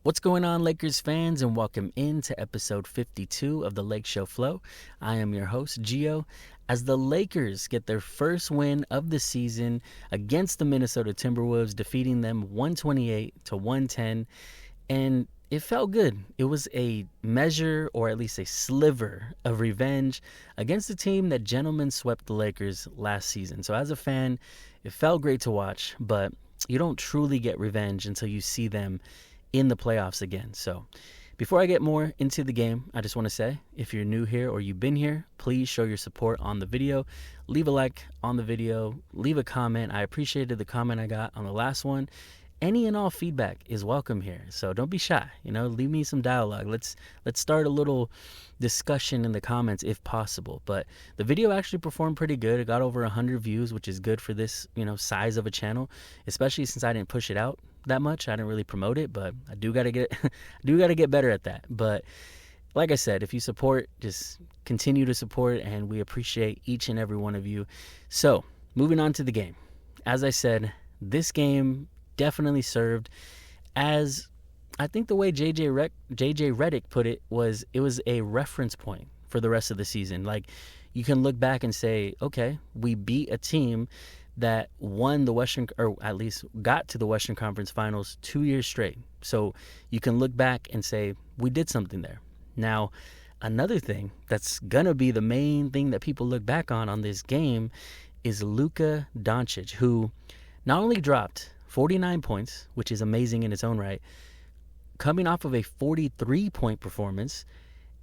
What's going on, Lakers fans, and welcome into episode 52 of the Lake Show Flow. I am your host, Gio, as the Lakers get their first win of the season against the Minnesota Timberwolves, defeating them 128-110, and it felt good. It was a measure, or at least a sliver, of revenge against a team that gentlemen swept the Lakers last season. So as a fan, it felt great to watch, but you don't truly get revenge until you see them in the playoffs again. So before I get more into the game, I just want to say, if you're new here or you've been here, please show your support on the video. Leave a like on the video, leave a comment. I appreciated the comment I got on the last one. Any and all feedback is welcome here, so don't be shy. Leave me some dialogue. Let's start a little discussion in the comments if possible. But the video actually performed pretty good. It got over 100 views, which is good for this size of a channel, especially since I didn't push it out that much. I didn't really promote it, but I do gotta get better at that. But like I said, if you support, just continue to support, and we appreciate each and every one of you. So moving on to the game, as I said, this game definitely served as, I think the way JJ Redick put it was a reference point for the rest of the season. Like, you can look back and say, okay, we beat a team that won the Western, or at least got to the Western Conference Finals 2 years straight. So you can look back and say, we did something there. Now, another thing that's gonna be the main thing that people look back on this game is Luka Doncic, who not only dropped 49 points, which is amazing in its own right, coming off of a 43-point performance,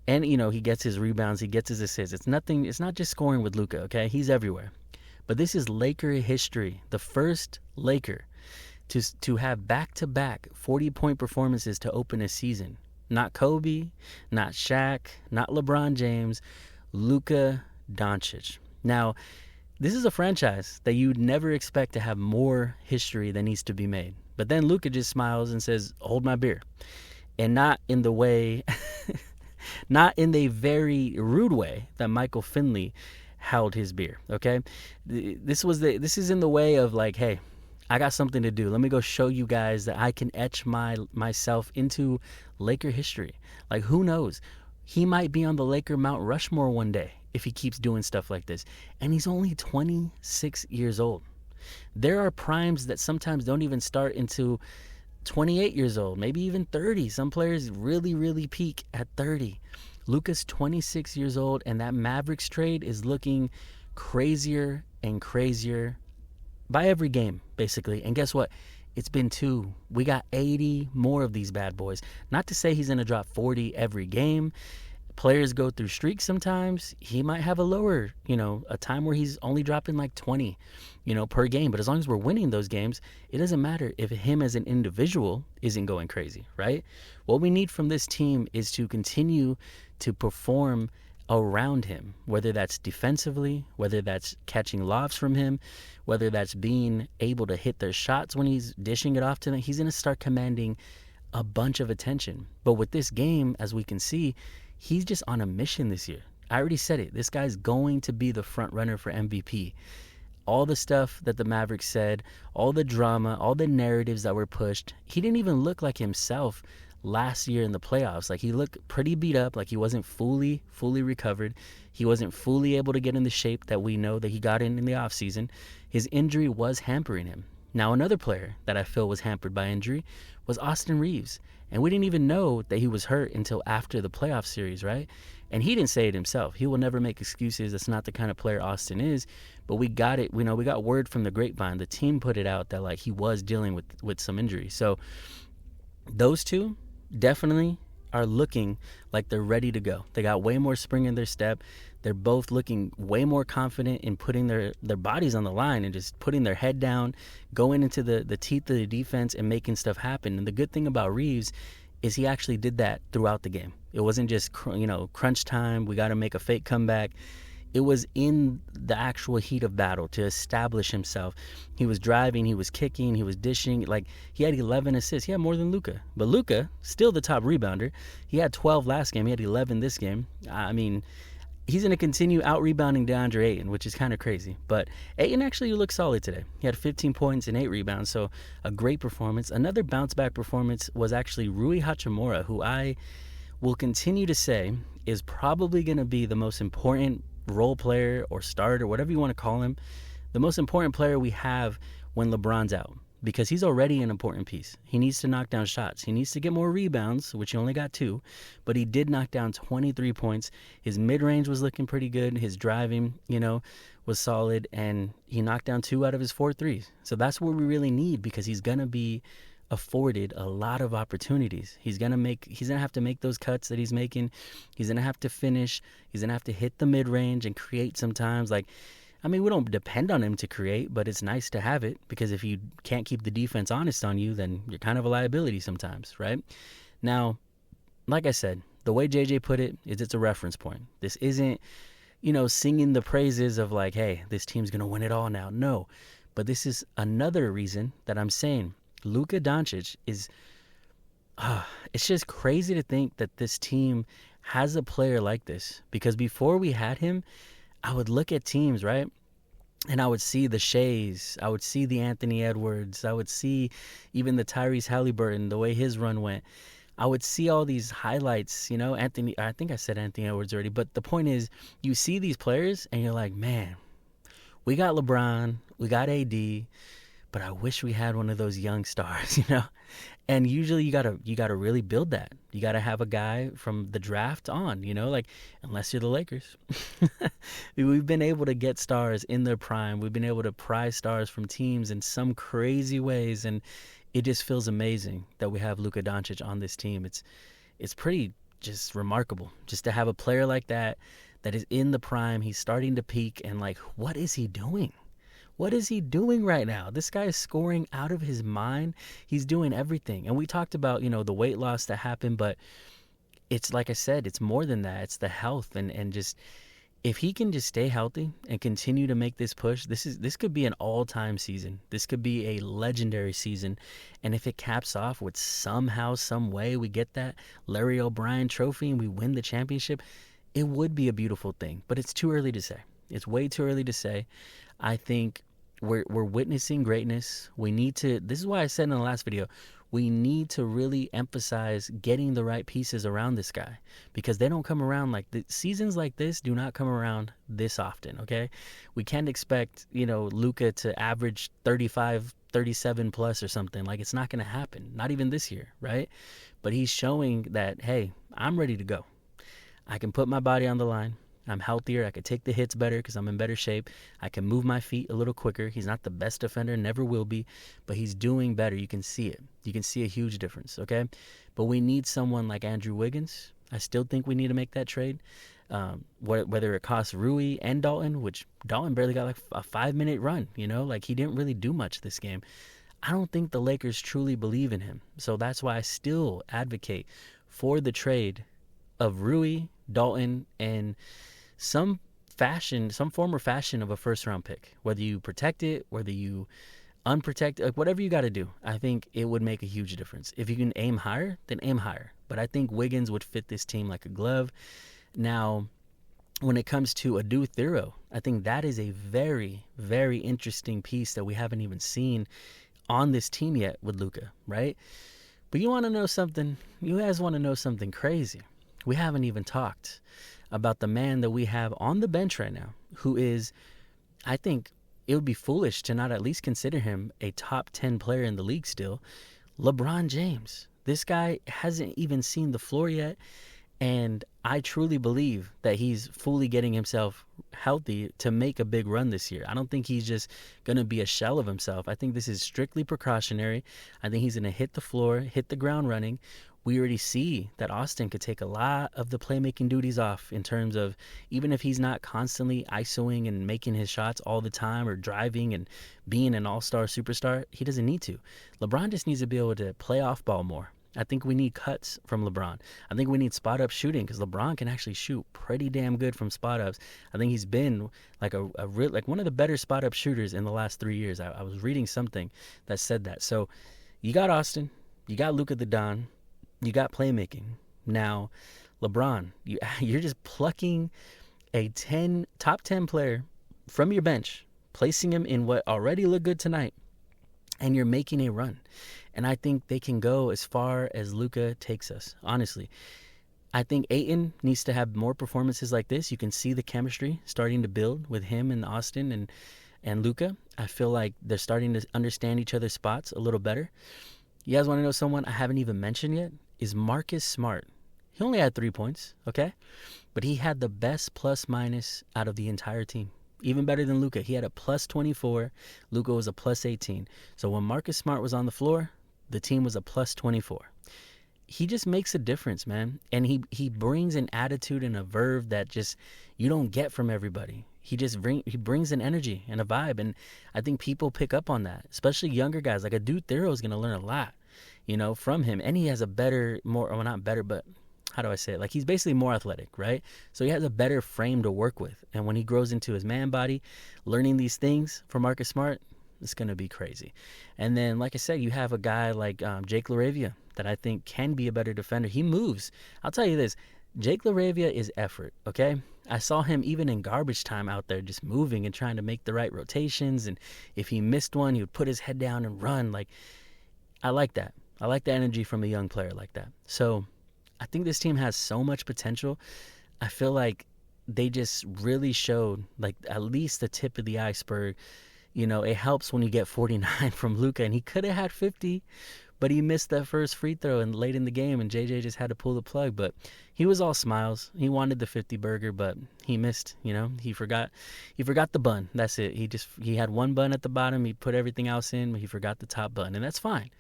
and he gets his rebounds, he gets his assists. It's not just scoring with Luka, okay? He's everywhere. But this is Laker history, the first Laker to have back-to-back 40-point performances to open a season. Not Kobe, not Shaq, not LeBron James, Luka Doncic. Now, this is a franchise that you'd never expect to have more history that needs to be made. But then Luka just smiles and says, hold my beer. And not in the way, not in the very rude way that Michael Finley held his beer, okay? This is in the way of like, hey, I got something to do. Let me go show you guys that I can etch myself into Laker history. Like, who knows? He might be on the Laker Mount Rushmore one day if he keeps doing stuff like this. And he's only 26 years old. There are primes that sometimes don't even start into 28 years old, maybe even 30. Some players really, really peak at 30. Luka's 26 years old, and that Mavericks trade is looking crazier and crazier by every game, basically. And guess what? It's been 2. We got 80 more of these bad boys. Not to say he's going to drop 40 every game. Players go through streaks sometimes. He might have a lower, a time where he's only dropping like 20, per game. But as long as we're winning those games, it doesn't matter if him as an individual isn't going crazy, right? What we need from this team is to continue to perform around him, whether that's defensively, whether that's catching lobs from him, whether that's being able to hit their shots when he's dishing it off to them. He's going to start commanding a bunch of attention. But with this game, as we can see, he's just on a mission this year. I already said it. This guy's going to be the front runner for MVP. All the stuff that the Mavericks said, all the drama, all the narratives that were pushed, he didn't even look like himself last year in the playoffs. Like, he looked pretty beat up, like he wasn't fully recovered. He wasn't fully able to get in the shape that we know that he got in the offseason. His injury was hampering him. Now, another player that I feel was hampered by injury was Austin Reeves. And we didn't even know that he was hurt until after the playoff series, right? And he didn't say it himself. He will never make excuses. That's not the kind of player Austin is. But we got it. We got word from the grapevine. The team put it out that, like, he was dealing with some injury. So those two definitely are looking like they're ready to go. They got way more spring in their step. They're both looking way more confident in putting their bodies on the line and just putting their head down, going into the teeth of the defense and making stuff happen. And the good thing about Reeves is he actually did that throughout the game. It wasn't just, crunch time, we got to make a fake comeback. It was in the actual heat of battle to establish himself. He was driving, he was kicking, he was dishing. Like, he had 11 assists. He had more than Luka. But Luka, still the top rebounder. He had 12 last game. He had 11 this game. I mean, he's going to continue out rebounding DeAndre Ayton, which is kind of crazy. But Ayton actually looked solid today. He had 15 points and 8 rebounds, so a great performance. Another bounce back performance was actually Rui Hachimura, who I will continue to say is probably going to be the most important role player or starter, whatever you want to call him, the most important player we have when LeBron's out, because he's already an important piece. He needs to knock down shots. He needs to get more rebounds, which he only got 2, but he did knock down 23 points. His mid-range was looking pretty good. His driving, was solid, and he knocked down 2 out of his 4 threes. So that's what we really need, because he's going to be afforded a lot of opportunities. He's gonna have to make those cuts that he's making. He's gonna have to finish. He's gonna have to hit the mid-range and create sometimes. We don't depend on him to create, but it's nice to have it, because if you can't keep the defense honest on you, then you're kind of a liability sometimes, right? Now, like I said, the way JJ put it is it's a reference point. This isn't, singing the praises of like, hey, this team's gonna win it all now. No, but this is another reason that I'm saying Luka Doncic is, it's just crazy to think that this team has a player like this. Because before we had him, I would look at teams, right? And I would see the Shays. I would see the Anthony Edwards. I would see even the Tyrese Halliburton, the way his run went. I would see all these highlights, Anthony, I think I said Anthony Edwards already. But the point is, you see these players and you're like, man, we got LeBron, we got AD, but I wish we had one of those young stars, And usually you gotta really build that. You gotta have a guy from the draft on, unless you're the Lakers. We've been able to get stars in their prime. We've been able to prize stars from teams in some crazy ways, and it just feels amazing that we have Luka Doncic on this team. It's pretty just remarkable just to have a player like that is in the prime. He's starting to peak, and what is he doing? What is he doing right now? This guy is scoring out of his mind. He's doing everything. And we talked about, the weight loss that happened, but it's like I said, it's more than that. It's the health and just if he can just stay healthy and continue to make this push, this could be an all-time season. This could be a legendary season. And if it caps off with somehow, some way we get that Larry O'Brien trophy and we win the championship, it would be a beautiful thing. But it's too early to say. It's way too early to say. I think we're witnessing greatness. This is why I said in the last video, we need to really emphasize getting the right pieces around this guy, because they don't come around seasons like this do not come around this often, okay? We can't expect, Luka to average 35, 37 plus or something. It's not going to happen. Not even this year, right? But he's showing that, hey, I'm ready to go. I can put my body on the line. I'm healthier. I could take the hits better because I'm in better shape. I can move my feet a little quicker. He's not the best defender, never will be, but he's doing better. You can see it. You can see a huge difference, okay? But we need someone like Andrew Wiggins. I still think we need to make that trade, whether it costs Rui and Dalton, which Dalton barely got a 5-minute run, he didn't really do much this game. I don't think the Lakers truly believe in him. So that's why I still advocate for the trade of Rui, Dalton, and some form or fashion of a first-round pick. Whether you protect it, whether you unprotect it, whatever you got to do, I think it would make a huge difference. If you can aim higher, then aim higher. But I think Wiggins would fit this team like a glove. Now, when it comes to Adu Thero, I think that is a very, very interesting piece that we haven't even seen on this team yet with Luka, right? But you want to know something? You guys want to know something crazy? We haven't even talked about the man that we have on the bench right now, who is, I think it would be foolish to not at least consider him a top 10 player in the league still, LeBron James. This guy hasn't even seen the floor yet, and I truly believe that he's fully getting himself healthy to make a big run this year. I don't think he's just going to be a shell of himself. I think this is strictly precautionary. I think he's going to hit the floor, hit the ground running. We already see that Austin could take a lot of the playmaking duties off in terms of, even if he's not constantly ISOing and making his shots all the time or driving and being an all-star superstar, he doesn't need to. LeBron just needs to be able to play off ball more. I think we need cuts from LeBron. I think we need spot-up shooting, because LeBron can actually shoot pretty damn good from spot-ups. I think he's been like one of the better spot-up shooters in the last 3 years. I was reading something that said that. So you got Austin, you got Luka the Don, you got playmaking. Now, LeBron, you're just plucking a top 10 player from your bench, placing him in what already looked good tonight, and you're making a run. And I think they can go as far as Luka takes us, honestly. I think Ayton needs to have more performances like this. You can see the chemistry starting to build with him and Austin and Luka. I feel like they're starting to understand each other's spots a little better. You guys want to know someone I haven't even mentioned yet? Is Marcus Smart. He only had 3 points, okay? But he had the best plus minus out of the entire team. Even better than Luka. He had a plus 24. Luka was a plus 18. So when Marcus Smart was on the floor, the team was a plus 24. He just makes a difference, man. And he brings an attitude and a verve that just you don't get from everybody. He brings an energy and a vibe, and I think people pick up on that, especially younger guys. Like a dude Thero is going to learn a lot, from him. And he has a better, not better, but how do I say it? Like he's basically more athletic, right? So he has a better frame to work with. And when he grows into his man body, learning these things from Marcus Smart, it's going to be crazy. And then, like I said, you have a guy like Jake LaRavia that I think can be a better defender. He moves. I'll tell you this. Jake LaRavia is effort, okay? I saw him even in garbage time out there just moving and trying to make the right rotations. And if he missed one, he would put his head down and run. Like, I like that. I like the energy from a young player like that. So I think this team has so much potential. I feel like they just really showed, like, at least the tip of the iceberg. It helps when you get 49 from Luka, and he could have had 50, but he missed that first free throw and late in the game, and JJ just had to pull the plug. But he was all smiles. He wanted the 50 burger, but he missed. He forgot the bun. That's it. He had one bun at the bottom. He put everything else in, but he forgot the top bun, and that's fine.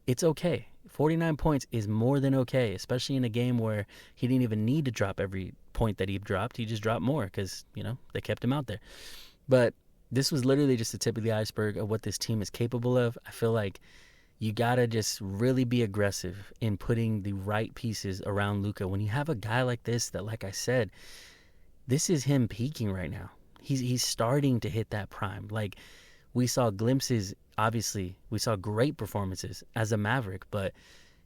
It's okay. 49 points is more than okay, especially in a game where he didn't even need to drop every point that he dropped. He just dropped more because they kept him out there. But this was literally just the tip of the iceberg of what this team is capable of. I feel like you got to just really be aggressive in putting the right pieces around Luka. When you have a guy like this that, like I said, this is him peaking right now. He's starting to hit that prime. Like, we saw glimpses, obviously. We saw great performances as a Maverick, but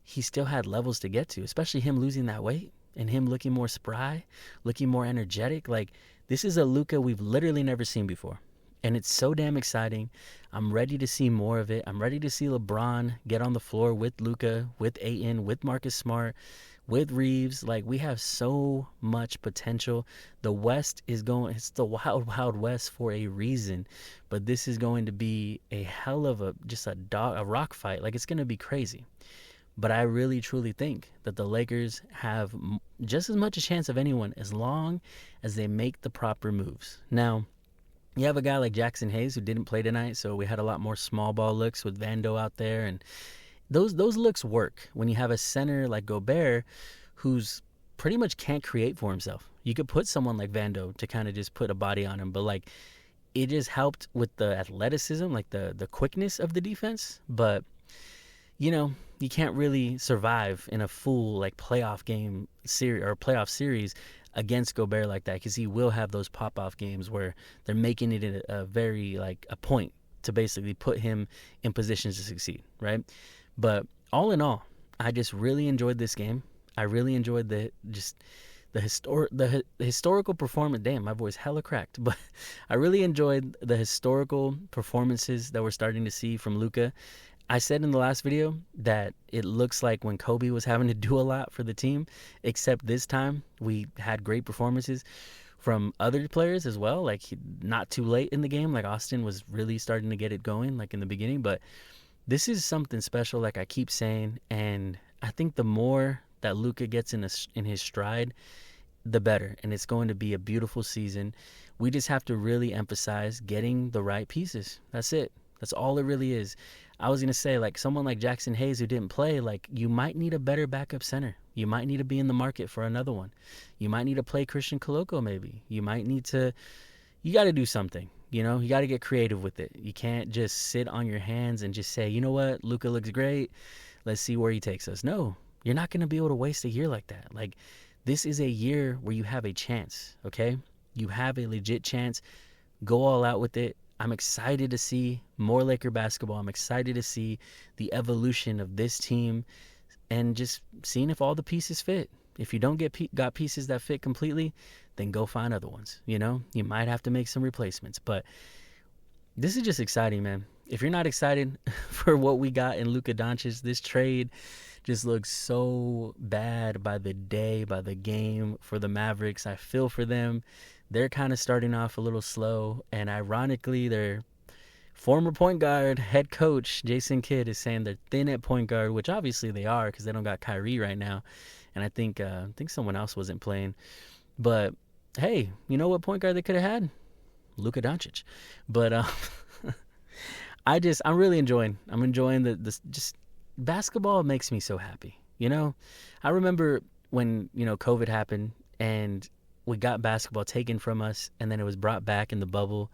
he still had levels to get to, especially him losing that weight and him looking more spry, looking more energetic. Like, this is a Luka we've literally never seen before. And it's so damn exciting. I'm ready to see more of it. I'm ready to see LeBron get on the floor with Luka, with Ayton, with Marcus Smart, with Reeves. Like, we have so much potential. The West it's the wild, wild West for a reason. But this is going to be a hell of a rock fight. Like, it's going to be crazy. But I really, truly think that the Lakers have just as much a chance of anyone as long as they make the proper moves. Now, you have a guy like Jackson Hayes who didn't play tonight, so we had a lot more small ball looks with Vando out there, and those looks work when you have a center like Gobert who's pretty much can't create for himself. You could put someone like Vando to kind of just put a body on him, but like it just helped with the athleticism, like the quickness of the defense, but you can't really survive in a full like playoff game series or playoff series against Gobert like that, because he will have those pop-off games where they're making it a very like a point to basically put him in positions to succeed, right? But all in all, I just really enjoyed this game. I really enjoyed the historical performance. Damn, my voice hella cracked. But I really enjoyed the historical performances that we're starting to see from Luka. I said in the last video that it looks like when Kobe was having to do a lot for the team, except this time we had great performances from other players as well, like not too late in the game, like Austin was really starting to get it going like in the beginning. But this is something special, like I keep saying, and I think the more that Luka gets in his stride, the better, and it's going to be a beautiful season. We just have to really emphasize getting the right pieces. That's it. That's all it really is. I was going to say, like, someone like Jackson Hayes who didn't play, like, you might need a better backup center. You might need to be in the market for another one. You might need to play Christian Koloko maybe. You got to do something. You got to get creative with it. You can't just sit on your hands and just say, you know what, Luka looks great. Let's see where he takes us. No, you're not going to be able to waste a year like that. Like, this is a year where you have a chance, okay? You have a legit chance. Go all out with it. I'm excited to see more Laker basketball. I'm excited to see the evolution of this team and just seeing if all the pieces fit. If you don't got pieces that fit completely, then go find other ones. You might have to make some replacements, but this is just exciting, man. If you're not excited for what we got in Luka Doncic, this trade just looks so bad by the day, by the game for the Mavericks. I feel for them. They're kind of starting off a little slow, and ironically, their former point guard, head coach Jason Kidd is saying they're thin at point guard, which obviously they are because they don't got Kyrie right now, and I think someone else wasn't playing. But hey, you know what point guard they could have had? Luka Doncic. But I'm really enjoying. I'm enjoying the just basketball makes me so happy. I remember when COVID happened and we got basketball taken from us, and then it was brought back in the bubble.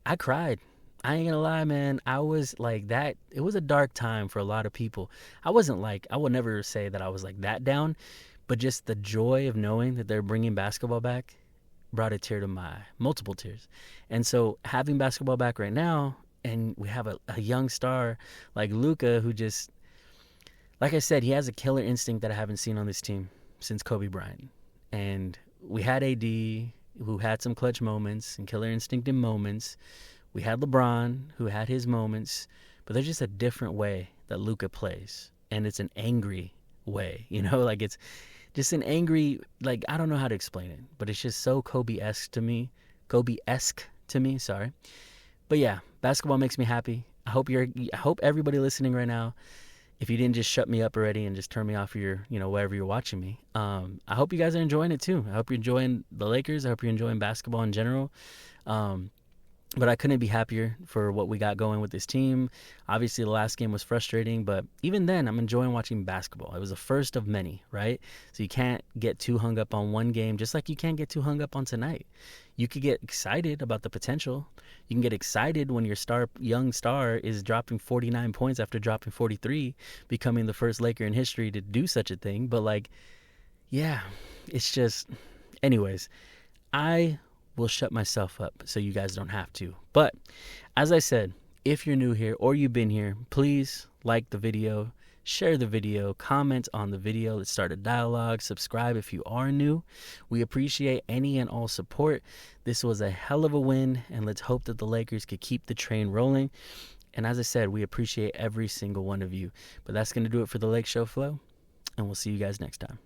I cried. I ain't gonna lie, man. I was like that. It was a dark time for a lot of people. I would never say that I was like that down, but just the joy of knowing that they're bringing basketball back brought a tear to my multiple tears. And so having basketball back right now, and we have a young star like Luka, who just, like I said, he has a killer instinct that I haven't seen on this team since Kobe Bryant. And we had AD, who had some clutch moments and killer instinct in moments. We had LeBron, who had his moments, but there's just a different way that Luka plays, and it's an angry way, like it's just an angry, like, I don't know how to explain it, but it's just so Kobe-esque to me, sorry. But yeah, basketball makes me happy. I hope everybody listening right now, if you didn't just shut me up already and just turn me off your, wherever you're watching me, I hope you guys are enjoying it too. I hope you're enjoying the Lakers. I hope you're enjoying basketball in general. But I couldn't be happier for what we got going with this team. Obviously, the last game was frustrating, but even then, I'm enjoying watching basketball. It was the first of many, right? So you can't get too hung up on one game, just like you can't get too hung up on tonight. You could get excited about the potential. You can get excited when your young star is dropping 49 points after dropping 43, becoming the first Laker in history to do such a thing. But, yeah, it's just... Anyways, I will shut myself up so you guys don't have to. But as I said, if you're new here or you've been here, please like the video, share the video, comment on the video. Let's start a dialogue. Subscribe if you are new. We appreciate any and all support. This was a hell of a win, and let's hope that the Lakers could keep the train rolling. And as I said, we appreciate every single one of you. But that's going to do it for the Lake Show Flow, and we'll see you guys next time.